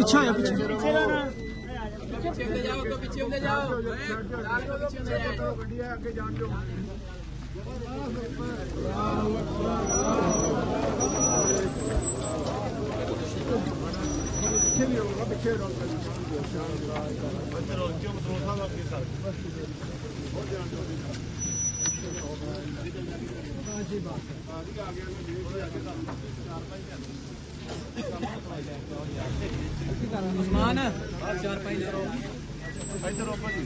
ਪਿੱਛੇ ਹੋਇਆ ਪਿੱਛੇ पीछे ले जाओ तो पीछे ले जाओ पीछे ले जाओ ਗੱਡੀ ਅੱਗੇ ਜਾਣ ਦਿਓ ਪਿੱਛੇ ਵੀ ਹੋਗਾ ਪਿੱਛੇ ਰੋਕ ਅੰਦਰ ਉੱਚੋ ਮਤਰੋਸਾ ਦਾ ਕੀ ਕਰ ਹੋ ਜਾਣ ਦਿਓ ਜੀ ਬਾਤ ਆ ਗਿਆ ਆ ਗਿਆ उस्मान चार पाई ले ਇੱਧਰ ਉੱਪਰ ਜੀ